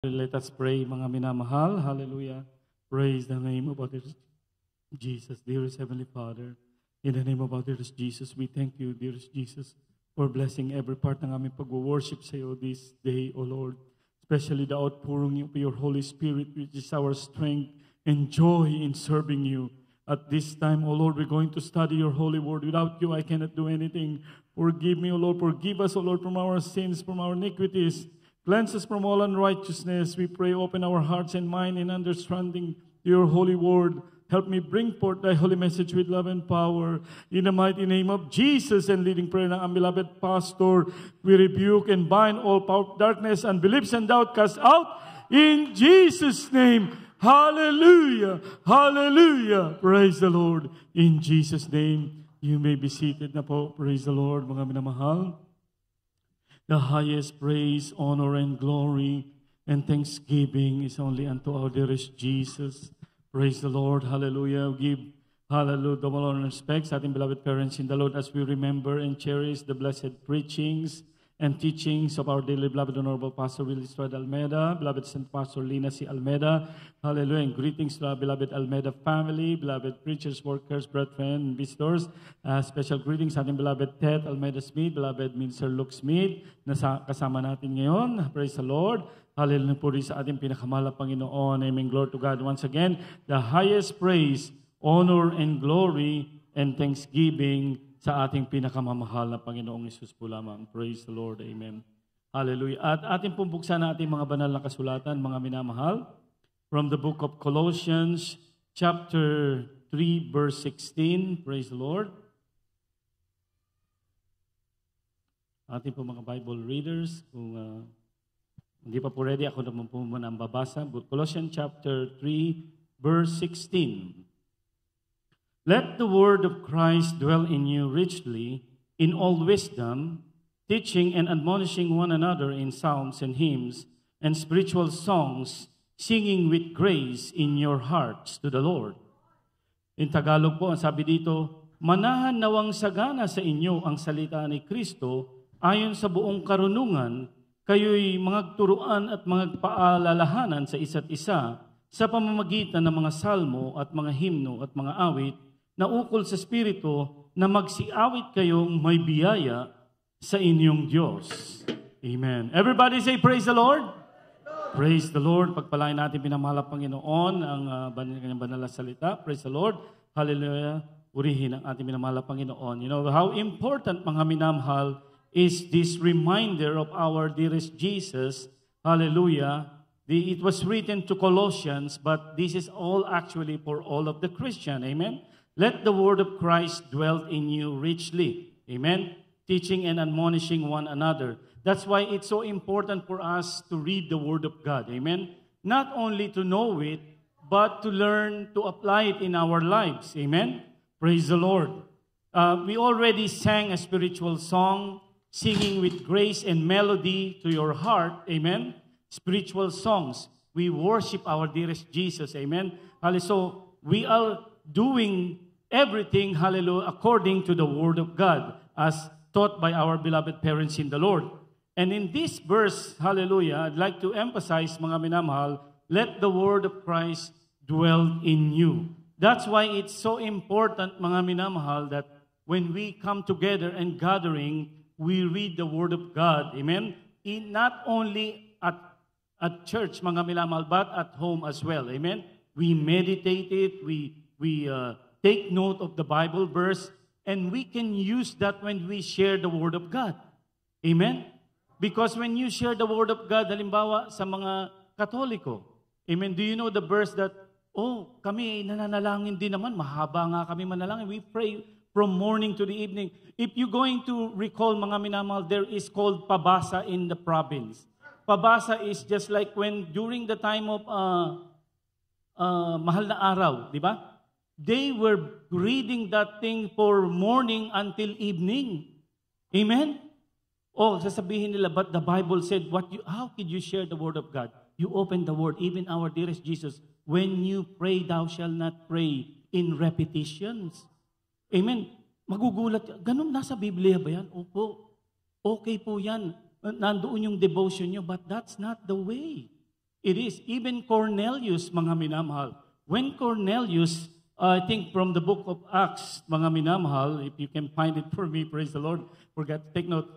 Let us pray, mga minamahal. Hallelujah. Praise the name of our dearest Jesus, dearest Heavenly Father. In the name of our dearest Jesus, we thank you, dearest Jesus, for blessing every part ng aming pag-worship sa iyo this day, O Lord. Especially the outpouring of your Holy Spirit, which is our strength and joy in serving you. At this time, O Lord, we're going to study your holy word. Without you, I cannot do anything. Forgive me, O Lord. Forgive us, O Lord, from our sins, from our iniquities. Cleanse us from all unrighteousness. We pray, open our hearts and mind in understanding your holy word. Help me bring forth thy holy message with love and power. In the mighty name of Jesus and leading prayer ng ang beloved pastor, we rebuke and bind all power of darkness, unbeliefs and doubt cast out in Jesus' name. Hallelujah! Hallelujah! Praise the Lord. In Jesus' name, you may be seated na po. Praise the Lord, mga minamahal. The highest praise, honor, and glory and thanksgiving is only unto our dearest Jesus. Praise the Lord. Hallelujah. Give hallelujah, the honor and respect sa ating beloved parents in the Lord as we remember and cherish the blessed preachings and teachings of our dearly beloved Honorable Pastor Willie Estrada Almeida, beloved St. Pastor Lina C. Almeida. Hallelujah. And greetings to our beloved Almeida family, beloved preachers, workers, brethren, and visitors. Special greetings sa ating beloved Ted Almeida Smith, beloved Minister Luke Smith, na kasama natin ngayon. Praise the Lord. Hallelujah po rin sa ating pinakamahal na Panginoon. Amen. Glory to God. Once again, the highest praise, honor, and glory, and thanksgiving sa ating pinakamamahal na Panginoong Hesus po lamang. Praise the Lord. Amen. Hallelujah. At ating pumbuksan na ating mga banal na kasulatan, mga minamahal, from the book of Colossians, chapter 3, verse 16. Praise the Lord. Ating po mga Bible readers, kung hindi pa po ready, ako naman po muna ang babasa. Colossians chapter 3, verse 16. Let the word of Christ dwell in you richly, in all wisdom, teaching and admonishing one another in psalms and hymns and spiritual songs, singing with grace in your hearts to the Lord. In Tagalog po, ang sabi dito, manahan nawang sagana sa inyo ang salita ni Kristo ayon sa buong karunungan, kayo'y magturuan at magpaalalahanan sa isa't isa sa pamamagitan ng mga salmo at mga himno at mga awit na ukol sa Espiritu na magsiawit kayong may biyaya sa inyong Diyos. Amen. Everybody say, praise the Lord. Praise the Lord. Pagpalain natin pinamahal Panginoon ang kanyang banal na salita. Praise the Lord. Hallelujah. Purihin ang ating pinamahal Panginoon. You know how important, mga minamahal, is this reminder of our dearest Jesus. Hallelujah. It was written to Colossians, but this is all actually for all of the Christian. Amen. Let the word of Christ dwell in you richly. Amen. Teaching and admonishing one another. That's why it's so important for us to read the word of God. Amen. Not only to know it, but to learn to apply it in our lives. Amen. Praise the Lord. We already sang a spiritual song, singing with grace and melody to your heart. Amen. Spiritual songs. We worship our dearest Jesus. Amen. So we are doing everything, hallelujah, according to the word of God, as taught by our beloved parents in the Lord. And in this verse, hallelujah, I'd like to emphasize, mga minamahal, let the word of Christ dwell in you. That's why it's so important, mga minamahal, that when we come together and gathering, we read the word of God. Amen? Not only at church, mga minamahal, but at home as well. Amen? We meditate it, we take note of the Bible verse, and we can use that when we share the Word of God. Amen? Because when you share the Word of God, halimbawa sa mga Katoliko, amen, do you know the verse that, kami nananalangin din naman, mahaba nga kami manalangin. We pray from morning to the evening. If you're going to recall, mga minamahal, there is called pabasa in the province. Pabasa is just like when during the time of mahal na araw, di ba? They were reading that thing for morning until evening. Amen? Sasabihin nila, but the Bible said, how could you share the word of God? You open the word, even our dearest Jesus, when you pray, thou shalt not pray in repetitions. Amen? Magugulat, ganun nasa Biblia ba yan? Opo. Okay po yan. Nandoon yung devotion nyo, but that's not the way. It is. Even Cornelius, mga minamahal. When Cornelius, I think from the book of Acts, mga minamahal, if you can find it for me, praise the Lord, forget to take note.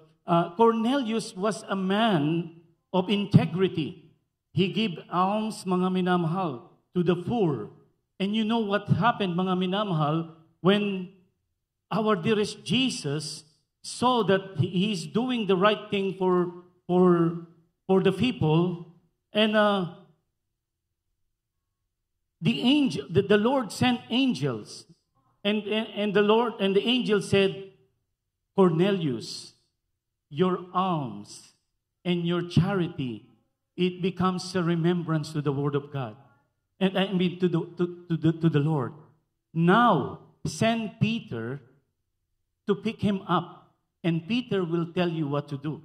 Cornelius was a man of integrity. He gave alms, mga minamahal, to the poor. And you know what happened, mga minamahal, when our dearest Jesus saw that he's doing the right thing for the people, and the Lord sent angels, and the angel said, Cornelius, your alms and your charity, it becomes a remembrance to the Word of God, and I mean to the Lord. Now send Peter to pick him up, and Peter will tell you what to do.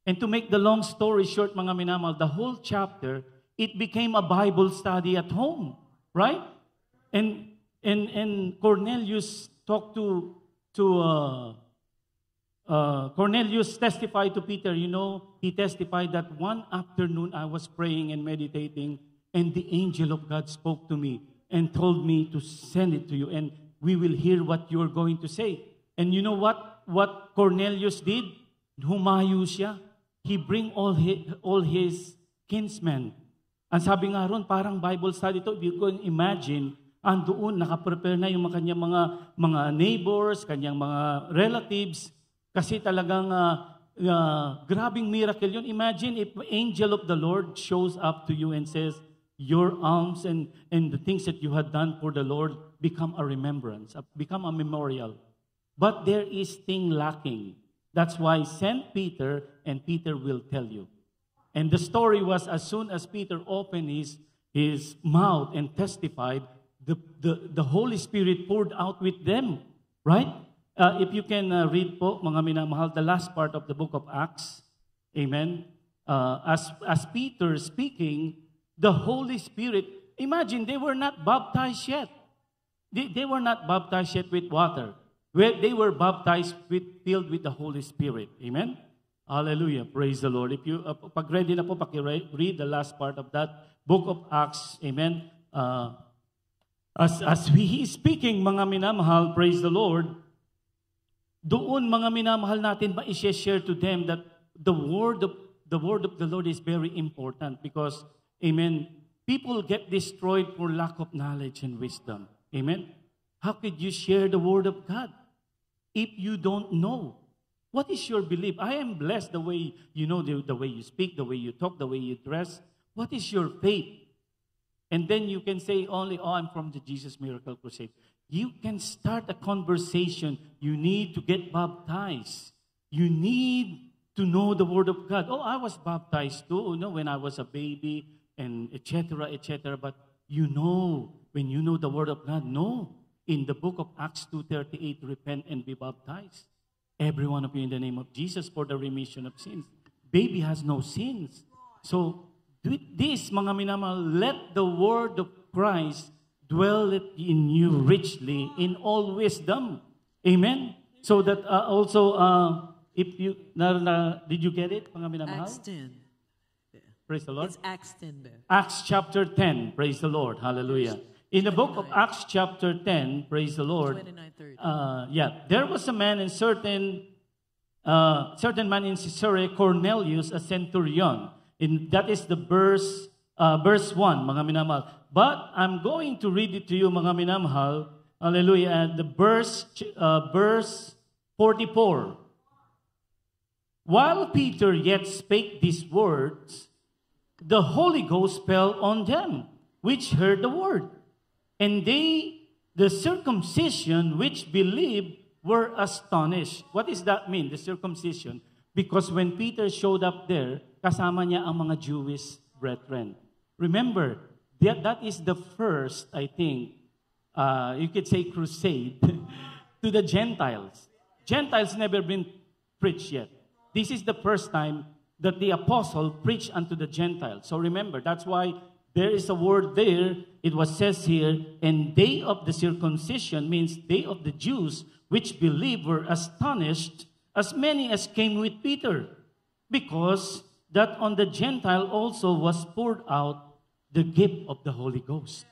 And to make the long story short, mga minamahal, the whole chapter, it became a Bible study at home, right? And Cornelius talked to Cornelius testified to Peter. You know, he testified that one afternoon I was praying and meditating, and the angel of God spoke to me and told me to send it to you, and we will hear what you're going to say. And you know what Cornelius did? Humayo siya. He bring all his kinsmen. Ang sabi nga ron, parang Bible study to. If you can imagine, andoon, nakaprepare na yung kanyang mga neighbors, kanyang mga relatives, kasi talagang grabing miracle yun. Imagine if angel of the Lord shows up to you and says, your alms and the things that you had done for the Lord become a remembrance, become a memorial. But there is thing lacking. That's why send Peter, and Peter will tell you. And the story was, as soon as Peter opened his mouth and testified, the Holy Spirit poured out with them, right? If you can read po, mga minamahal, the last part of the book of Acts, amen? As Peter speaking, the Holy Spirit, imagine, they were not baptized yet. They were not baptized yet with water. They were baptized filled with the Holy Spirit. Amen? Hallelujah. Praise the Lord. If you, pag ready na po, read the last part of that book of Acts. Amen? As he is speaking, mga minamahal, praise the Lord, doon mga minamahal natin ma-share to them that the word of the Lord is very important because, amen, people get destroyed for lack of knowledge and wisdom. Amen? How could you share the word of God if you don't know? What is your belief? I am blessed the way you know, the way you speak, the way you talk, the way you dress. What is your faith? And then you can say only, oh, I'm from the Jesus Miracle Crusade. You can start a conversation. You need to get baptized. You need to know the Word of God. Oh, I was baptized too, you know, when I was a baby, and etc., etc. But you know, when you know the Word of God, no. In the book of Acts 2:38, repent and be baptized. Every one of you in the name of Jesus for the remission of sins. Baby has no sins. So, this, mga minamahal, let the word of Christ dwell in you richly in all wisdom. Amen? So that also, if you, did you get it, mga minamahal? Acts 10. Praise the Lord. It's Acts 10 there. Acts chapter 10. Praise the Lord. Hallelujah. In the book of Acts chapter 10, praise the Lord. 29:30. There was a man in certain man in Caesarea, Cornelius, a centurion. That is the verse 1, mga minamahal. But I'm going to read it to you, mga minamahal. Hallelujah. And the verse 44. While Peter yet spake these words, the Holy Ghost fell on them, which heard the word. And they, the circumcision which believed, were astonished. What does that mean, the circumcision? Because when Peter showed up there, kasama niya ang mga Jewish brethren. Remember, that is the first, I think, you could say crusade to the Gentiles. Gentiles never been preached yet. This is the first time that the apostle preached unto the Gentiles. So remember, that's why there is a word there. It was says here, and they of the circumcision means they of the Jews which believed were astonished, as many as came with Peter, because that on the Gentile also was poured out the gift of the Holy Ghost.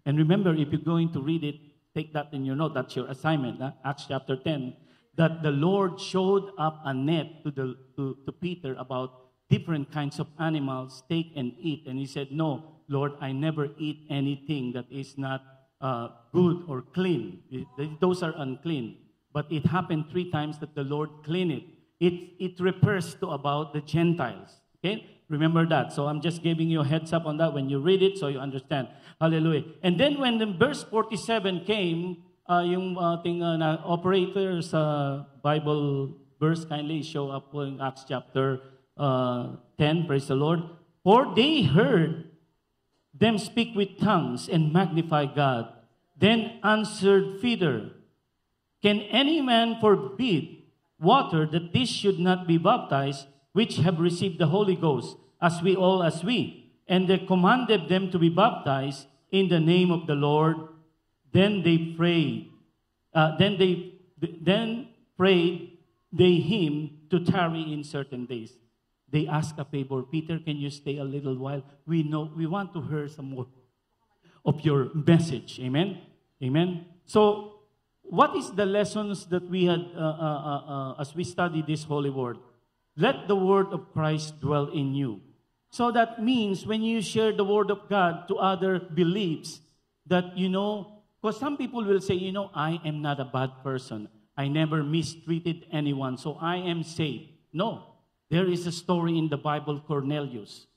And remember, if you're going to read it, take that in your note. That's your assignment, Acts chapter 10, that the Lord showed up a net to Peter about different kinds of animals, take and eat. And he said, no, Lord, I never eat anything that is not good or clean. Those are unclean. But it happened 3 times that the Lord cleaned it. It refers to about the Gentiles. Okay? Remember that. So I'm just giving you a heads up on that when you read it so you understand. Hallelujah. And then when the verse 47 came, yung ating operator's Bible verse kindly show up in Acts chapter 10. Praise the Lord. For they heard them speak with tongues and magnify God. Then answered Peter, can any man forbid water that this should not be baptized, which have received the Holy Ghost, as we? And they commanded them to be baptized in the name of the Lord. Then they prayed. Then prayed they him to tarry in certain days. They asked a favor. Peter, can you stay a little while? We want to hear some more of your message. Amen? Amen? So, what is the lessons that we had as we study this holy word? Let the word of Christ dwell in you. So that means when you share the word of God to other beliefs, that because some people will say, I am not a bad person. I never mistreated anyone, so I am saved. No. There is a story in the Bible, Cornelius.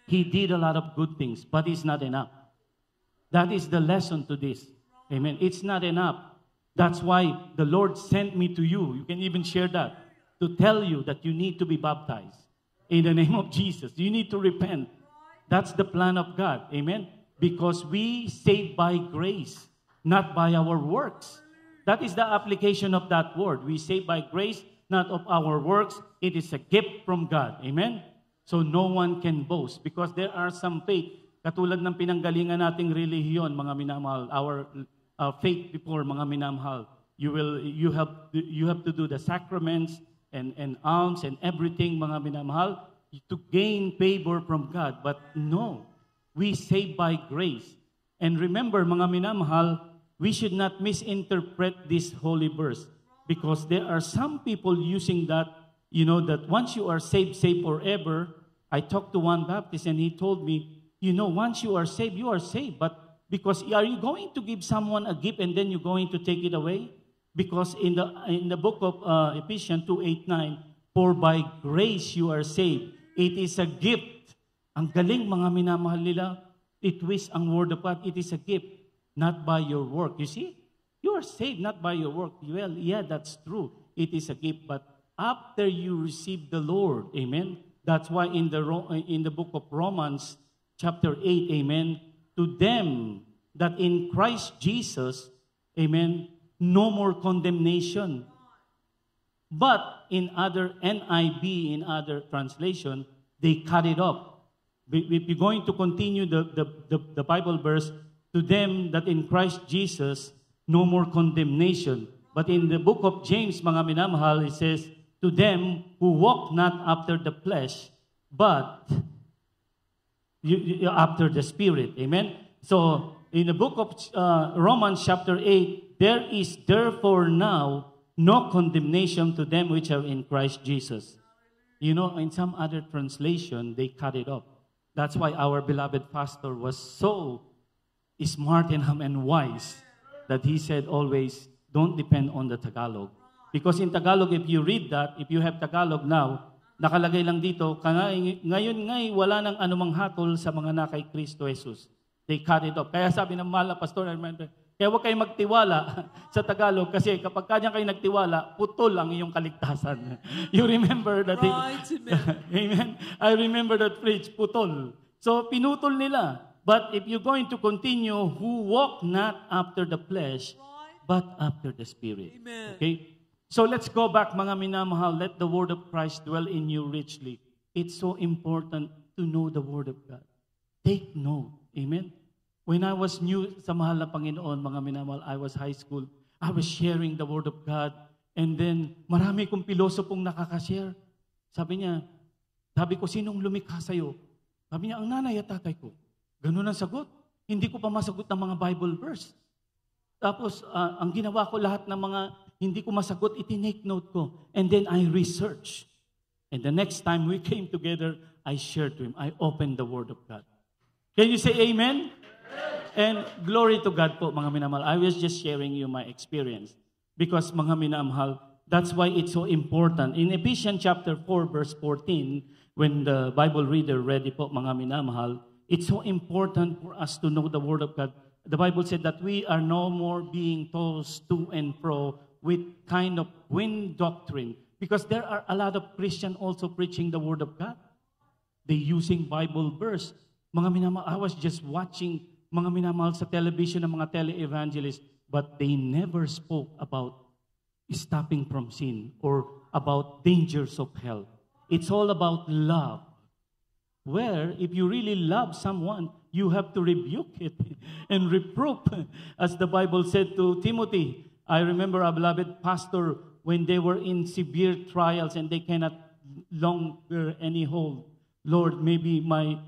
He did a lot of good things, but it's not enough. That is the lesson to this. Amen. It's not enough. That's why the Lord sent me to you. You can even share that. To tell you that you need to be baptized. In the name of Jesus. You need to repent. That's the plan of God. Amen. Because we saved by grace, not by our works. That is the application of that word. We saved by grace, not of our works. It is a gift from God. Amen? So no one can boast because there are some faith, katulad ng pinanggalingan nating relihiyon, mga minamahal, our faith before, mga minamahal. You have to do the sacraments and alms and everything, mga minamahal, to gain favor from God. But no, we save by grace. And remember, mga minamahal, we should not misinterpret this holy verse. Because there are some people using that, that once you are saved forever. I talked to one Baptist and he told me, once you are saved, you are saved. But because are you going to give someone a gift and then you're going to take it away? Because in the book of Ephesians 2:8-9, for by grace you are saved. It is a gift. Ang galing mga minamahal nila, itwist ang word of God. It is a gift, not by your work. You see? You are saved not by your work. Well, yeah, that's true. It is a gift. But after you receive the Lord, amen, that's why in the book of Romans, chapter 8, amen, to them that in Christ Jesus, amen, no more condemnation. But in other NIV, in other translation, they cut it off. If you're going to continue the Bible verse, to them that in Christ Jesus, no more condemnation. But in the book of James, mga minamahal, it says, to them who walk not after the flesh, but after the Spirit. Amen? So, in the book of Romans chapter 8, there is therefore now no condemnation to them which are in Christ Jesus. In some other translation, they cut it off. That's why our beloved pastor was so smart and wise that he said always, don't depend on the Tagalog. Because in Tagalog, if you read that, if you have Tagalog now, nakalagay lang dito, ngayon ngay wala nang anumang hatol sa mga na kay Kristo Jesus. They cut it off. Kaya sabi ng mahal na pastor, kaya huwag kayo magtiwala sa Tagalog kasi kapag kanya kayo nagtiwala, putol ang iyong kaligtasan. You remember that? Right, amen. I remember that phrase, putol. So pinutol nila. But if you're going to continue, who walk not after the flesh, but after the Spirit. Amen. Okay? So let's go back, mga minamahal. Let the word of Christ dwell in you richly. It's so important to know the word of God. Take note. Amen? When I was new sa mahal na Panginoon, mga minamahal, I was high school. I was sharing the word of God. And then, marami kong pilosopong nakakashare. Sabi niya, Sabi ko, sinong lumikha sa'yo? Sabi niya, ang nanay at tatay ko. Ganun ang sagot. Hindi ko pa masagot ng mga Bible verse. Tapos, ang ginawa ko lahat ng mga hindi ko masagot, itinake note ko. And then I research. And the next time we came together, I shared to him. I opened the Word of God. Can you say amen? And glory to God po, mga minamahal. I was just sharing you my experience. Because, mga minamahal, that's why it's so important. In Ephesians chapter 4, verse 14, when the Bible reader read it po, mga minamahal, it's so important for us to know the Word of God. The Bible said that we are no more being tossed to and fro with kind of wind doctrine. Because there are a lot of Christians also preaching the Word of God. They using Bible verse. Mga minamahal, I was just watching mga minamahal sa television ng mga tele-evangelists, but they never spoke about stopping from sin or about dangers of hell. It's all about love. Where, if you really love someone, you have to rebuke it and reprove. As the Bible said to Timothy, I remember a beloved pastor when they were in severe trials and they cannot longer any hold. Lord, maybe my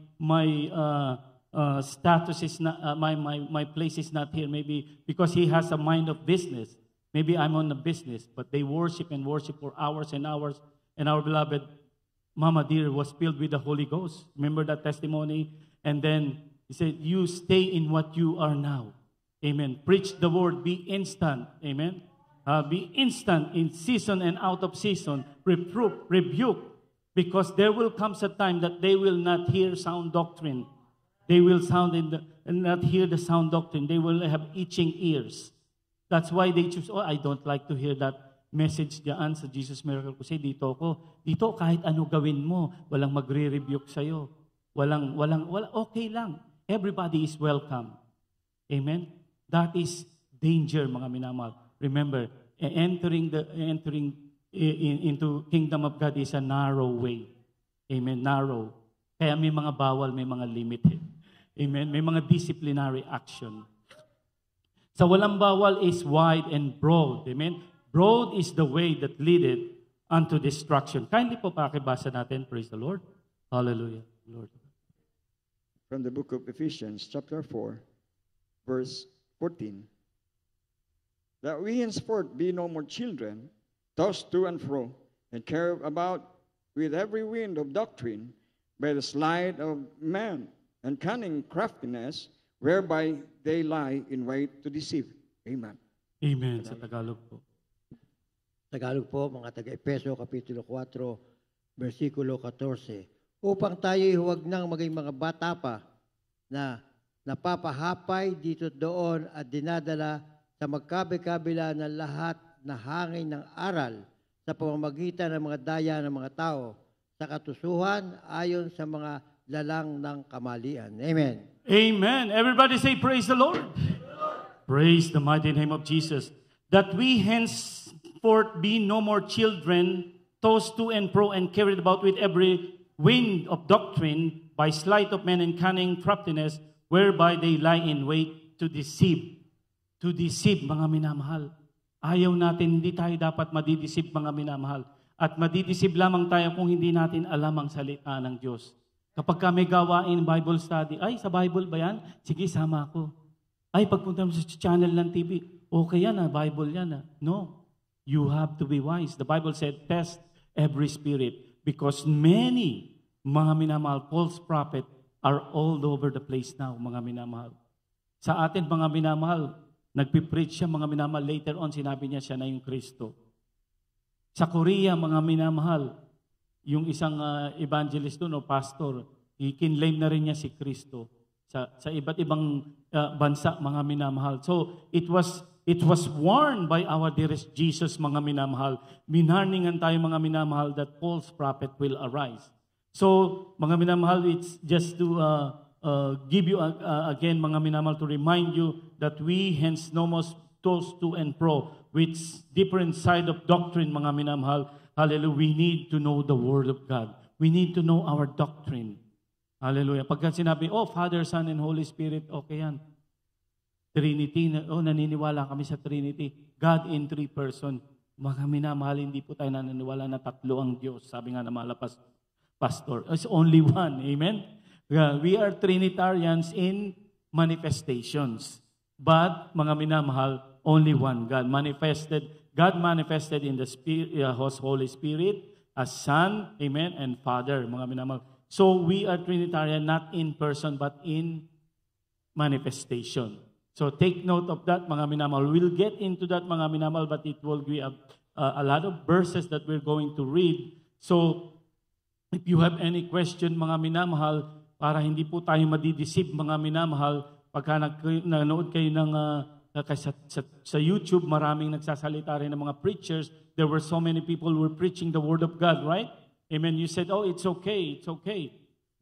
status is not, my place is not here. Maybe because he has a mind of business. Maybe I'm on a business, but they worship and worship for hours and hours. And our beloved Mama dear was filled with the Holy Ghost. Remember that testimony? And then he said, you stay in what you are now. Amen. Preach the word. Be instant. Amen. Be instant in season and out of season. Reproof, rebuke. Because there will come a time that they will not hear sound doctrine. They will not hear the sound doctrine. They will have itching ears. That's why they choose, I don't like to hear that message diyan sa Jesus Miracle Crusade. Dito kahit ano gawin mo, walang magre-rebuke sa'yo. Walang, okay lang. Everybody is welcome. Amen? That is danger, mga minamahal. Remember, entering into kingdom of God is a narrow way. Amen? Narrow. Kaya may mga bawal, may mga limited. Amen? May mga disciplinary action. Sa walang bawal is wide and broad. Amen? Broad is the way that leadeth unto destruction. Kindly po pakibasa natin. Praise the Lord. Hallelujah. Lord. From the book of Ephesians, chapter 4, verse 14. That we henceforth be no more children, tossed to and fro, and carried about with every wind of doctrine, by the sleight of man, and cunning craftiness, whereby they lie in wait to deceive. Amen. Amen. Sa Tagalog po. Tagalog po, mga taga-Epeso, Kapitulo 4, versikulo 14. Upang tayo'y huwag nang maging mga bata pa na napapahapay dito doon at dinadala sa magkabi-kabila ng lahat na hangin ng aral sa pamamagitan ng mga daya ng mga tao sa katusuhan ayon sa mga lalang ng kamalian. Amen. Amen. Everybody say, praise the Lord. Praise the mighty name of Jesus. That we henceforth be no more children, tossed to and fro and carried about with every wind of doctrine by sleight of men and cunning craftiness, whereby they lie in wait to deceive. To deceive, mga minamahal. Ayaw natin, hindi tayo dapat madideceive, mga minamahal. At madideceive lamang tayo kung hindi natin alam ang salita ng Diyos. Kapag kami gawain Bible study, ay, sa Bible ba yan? Sige, sama ako. Ay, pagpunta mo sa channel ng TV, okay yan, Bible yan. No, you have to be wise. The Bible said, test every spirit. Because many, mga minamahal, false prophet are all over the place now, mga minamahal. Sa atin, mga minamahal, nagpipreach siya, mga minamahal, later on, sinabi niya siya na yung Kristo. Sa Korea, mga minamahal, yung isang evangelist doon o pastor, ikinlaim na rin niya si Kristo sa iba't ibang bansa, mga minamahal. So, it was warned by our dearest Jesus, mga minamahal. Minarningan tayo, mga minamahal, that false prophet will arise. So, mga minamahal, it's just to give you again, mga minamahal, to remind you that we hence no more tossed to and fro with different side of doctrine, mga minamahal. Hallelujah. We need to know the Word of God. We need to know our doctrine. Hallelujah. Pagka sinabi, Father, Son, and Holy Spirit, okay yan. Trinity, naniniwala kami sa Trinity. God in 3 person. Mga minamahal, hindi po tayo naniniwala na 3 ang Diyos. Sabi nga na malapas. Pastor. It's only one. Amen? We are Trinitarians in manifestations. But, mga minamahal, only one God. God manifested in the Spirit, Holy Spirit, as Son, amen, and Father, mga minamahal. So, we are Trinitarian not in person, but in manifestation. So, take note of that, mga minamahal. We'll get into that, mga minamahal, but it will be a lot of verses that we're going to read. So, if you have any question, mga minamahal, para hindi po tayo madideceive, mga minamahal, pagka nanood kayo ng sa YouTube, maraming nagsasalita rin ng mga preachers. There were so many people who were preaching the Word of God, right? Amen. You said, oh, it's okay.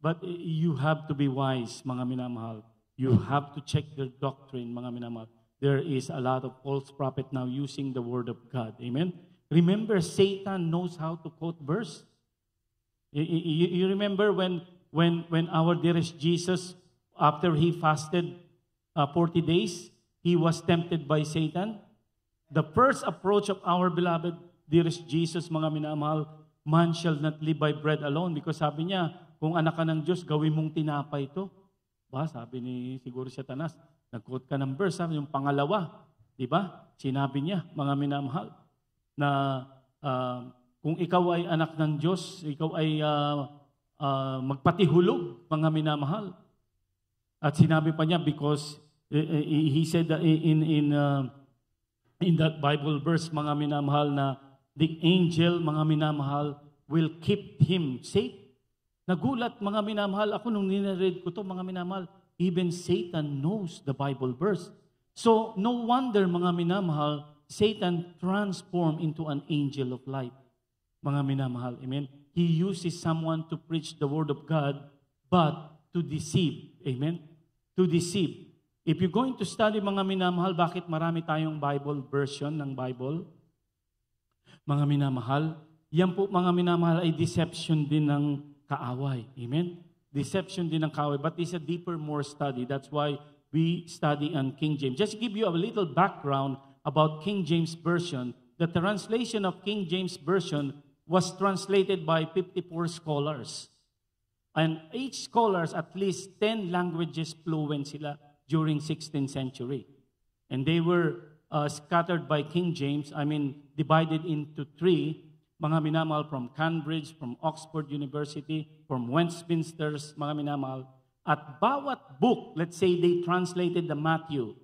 But you have to be wise, mga minamahal. You have to check their doctrine, mga minamahal. There is a lot of false prophet now using the Word of God. Amen. Remember, Satan knows how to quote verse. You remember when our dearest Jesus, after he fasted 40 days, he was tempted by Satan. The first approach of our beloved dearest Jesus, mga minamahal, man shall not live by bread alone. Because sabi niya, kung anak ka ng Diyos, gawin mong tinapay ito. Sabi ni siguro Satanas, nag-quote ka ng verse, sabi yung pangalawa, di ba? Sinabi niya, mga minamahal, na kung ikaw ay anak ng Diyos, ikaw ay magpatihulog, mga minamahal. At sinabi pa niya, because he said that in that Bible verse, mga minamahal, na the angel, mga minamahal, will keep him safe. Nagulat, mga minamahal, ako nung ninaread ko to, mga minamahal, even Satan knows the Bible verse. So, no wonder, mga minamahal, Satan transformed into an angel of light. Mga minamahal, amen? He uses someone to preach the Word of God, but to deceive, amen? To deceive. If you're going to study, mga minamahal, bakit marami tayong Bible version ng Bible? Mga minamahal, yan po, mga minamahal, ay deception din ng kaaway. Amen? Deception din ng kaaway. But it's a deeper, more study. That's why we study on King James. Just to give you a little background about King James Version, the translation of King James Version was translated by 54 scholars. And each scholars, at least 10 languages fluent sila during 16th century. And they were scattered by King James, divided into 3, mga minamahal, from Cambridge, from Oxford University, from Westminster, mga minamahal. At bawat book, let's say they translated the Matthew,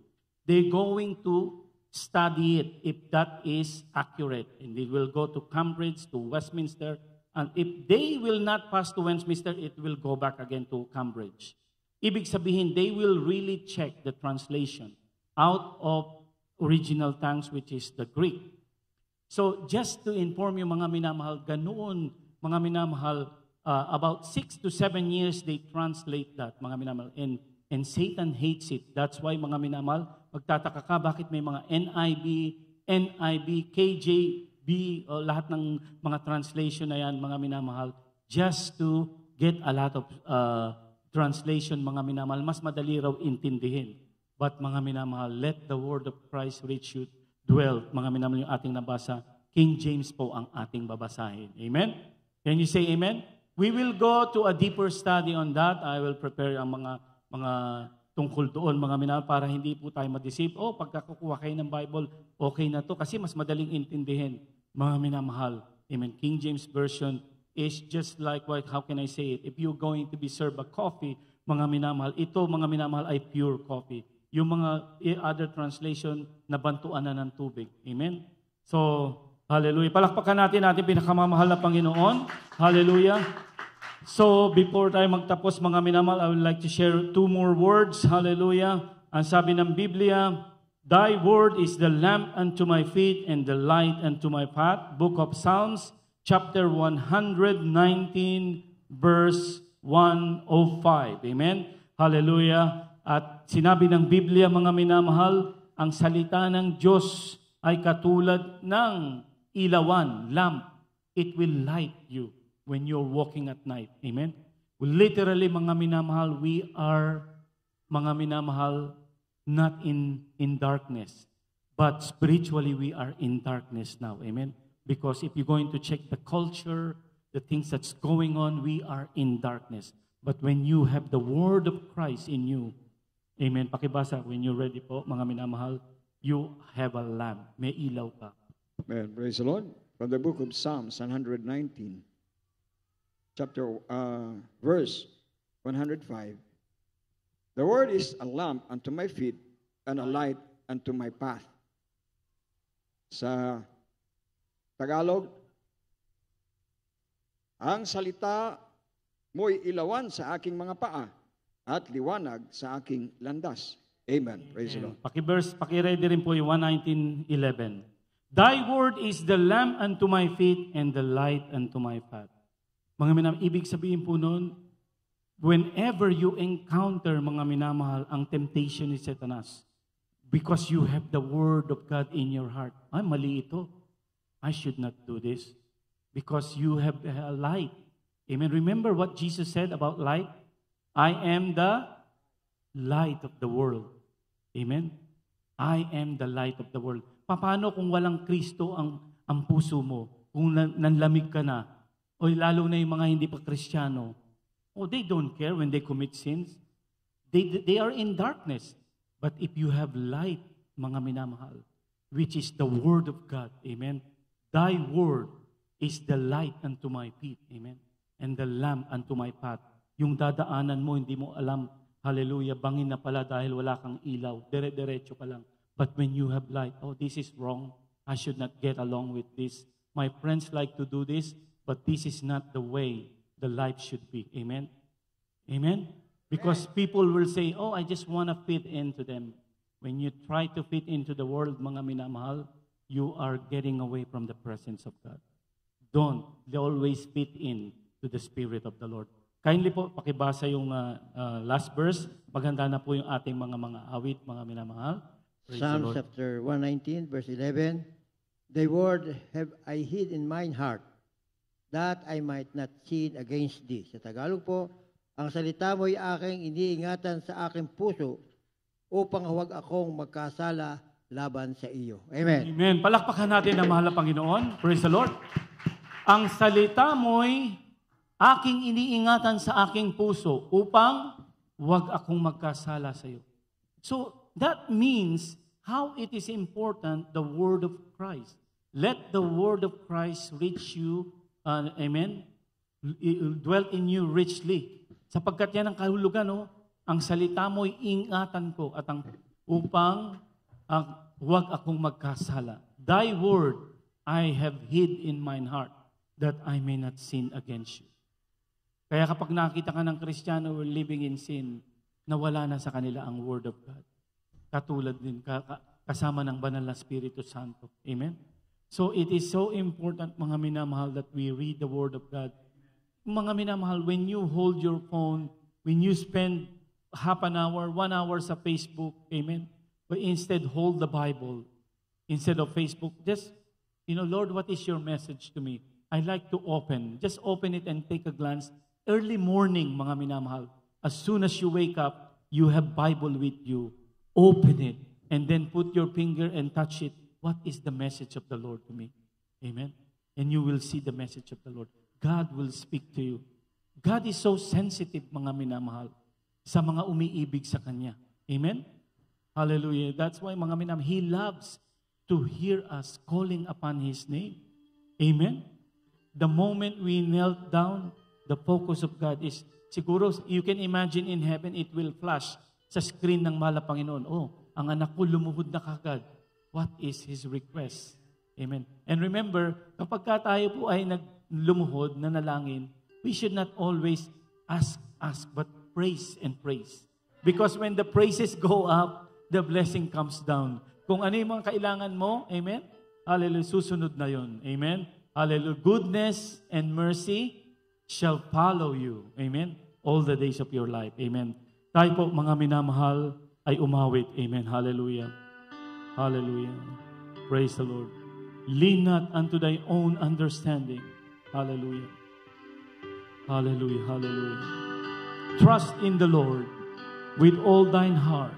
they're going to study it if that is accurate. And they will go to Cambridge, to Westminster, and if they will not pass to Westminster, it will go back again to Cambridge. Ibig sabihin, they will really check the translation out of original tongues, which is the Greek. So, just to inform you, mga minamahal, ganoon, mga minamahal, about 6 to 7 years, they translate that, mga minamahal. And Satan hates it. That's why, mga minamahal, magtataka ka, bakit may mga NIV, KJV, lahat ng mga translation na yan, mga minamahal, just to get a lot of translation, mga minamahal, mas madali raw intindihin. But mga minamahal, let the word of Christ reach you, dwell, mga minamahal, yung ating nabasa. King James po ang ating babasahin. Amen? Can you say amen? We will go to a deeper study on that. I will prepare ang mga tungkol doon, mga minamahal, para hindi po tayo ma-deceive. Pagkakukuha kayo ng Bible, okay na to, kasi mas madaling intindihin. Mga minamahal, amen? King James Version is just like, how can I say it? If you're going to be served a coffee, mga minamahal, ito, mga minamahal, ay pure coffee. Yung mga other translation, nabantuan na ng tubig. Amen? So, hallelujah. Palakpakan natin pinakamamahal na Panginoon. Hallelujah. So, before tayo magtapos, mga minamahal, I would like to share 2 more words. Hallelujah. Ang sabi ng Biblia, Thy word is the lamp unto my feet and the light unto my path. Book of Psalms, chapter 119, verse 105. Amen? Hallelujah. At sinabi ng Biblia, mga minamahal, ang salita ng Diyos ay katulad ng ilawan, lamp. It will light you when you're walking at night. Amen? Literally, mga minamahal, we are, mga minamahal, not in darkness. But spiritually, we are in darkness now. Amen? Because if you're going to check the culture, the things that's going on, we are in darkness. But when you have the word of Christ in you, amen, pakibasa, when you're ready po, mga minamahal, you have a lamp. May ilaw ka. Amen. Praise the Lord. From the book of Psalms 119, verse 105. The word is a lamp unto my feet and a light unto my path. Sa Tagalog, ang salita mo'y ilawan sa aking mga paa at liwanag sa aking landas. Amen. Praise the Lord. Paki-ready rin po yung 119:11. Thy word is the lamp unto my feet and the light unto my path. Mga minamahal, ibig sabihin po noon, whenever you encounter, mga minamahal, ang temptation ni Satanas, because you have the word of God in your heart, ay, mali ito. I should not do this. Because you have a light. Amen. Remember what Jesus said about light? I am the light of the world. Amen. I am the light of the world. Paano kung walang Kristo ang puso mo? Kung nanlamig ka na, o lalo na yung mga hindi pa Kristiyano, they don't care when they commit sins. They are in darkness. But if you have light, mga minamahal, which is the word of God, amen, thy word is the light unto my feet, amen, and the lamp unto my path. Yung dadaanan mo, hindi mo alam, hallelujah, bangin na pala dahil wala kang ilaw, dire-diretso ka lang. But when you have light, this is wrong, I should not get along with this. My friends like to do this, but this is not the way the life should be, amen? Amen? Because people will say, I just want to fit into them. When you try to fit into the world, mga minamahal, you are getting away from the presence of God. Don't. They always fit in to the Spirit of the Lord. Kindly po, pakibasa yung last verse. Maganda na po yung ating mga awit, mga minamahal. Praise Psalms chapter 119, verse 11. Thy word have I hid in mine heart, that I might not sin against thee. Sa Tagalog po, ang salita mo'y aking iniingatan sa aking puso, upang huwag akong magkasala laban sa iyo. Amen. Amen. Palakpakan natin ang mahal na Panginoon. Praise the Lord. Ang salita mo'y aking iniingatan sa aking puso upang huwag akong magkasala sa iyo. So, that means how it is important, the word of Christ. Let the word of Christ reach you, amen, dwell in you richly. Sapagkat yan ang kahulugan, ang salita mo'y ingatan ko at upang huwag akong magkasala. Thy word I have hid in mine heart, that I may not sin against you. Kaya kapag nakita ka ng Kristiyano who are living in sin, nawala na sa kanila ang Word of God. Katulad din, kasama ng Banal na Espiritu Santo. Amen? So it is so important, mga minamahal, that we read the Word of God. Mga minamahal, when you hold your phone, when you spend half an hour, 1 hour sa Facebook, amen? But instead, hold the Bible. Instead of Facebook, just, Lord, what is your message to me? I like to just open it and take a glance. Early morning, mga minamahal, as soon as you wake up, you have Bible with you. Open it, and then put your finger and touch it. What is the message of the Lord to me? Amen? And you will see the message of the Lord. God will speak to you. God is so sensitive, mga minamahal, sa mga umiibig sa Kanya. Amen? Hallelujah. That's why, mga minamahal, He loves to hear us calling upon His name. Amen? The moment we knelt down, the focus of God is, siguro, you can imagine in heaven, it will flash sa screen ng mahal na Panginoon. Ang anak ko lumuhod na kagad. What is his request? Amen. And remember, kapag tayo po ay naglumuhod, nanalangin, we should not always ask, but praise and praise. Because when the praises go up, the blessing comes down. Kung ano yung mga kailangan mo, amen? Hallelujah, susunod na yun. Amen? Hallelujah. Goodness and mercy shall follow you. Amen? All the days of your life. Amen. Tayo po, mga minamahal, ay umawit. Amen. Hallelujah. Hallelujah. Praise the Lord. Lean not unto thy own understanding. Hallelujah. Hallelujah. Hallelujah. Trust in the Lord with all thine heart,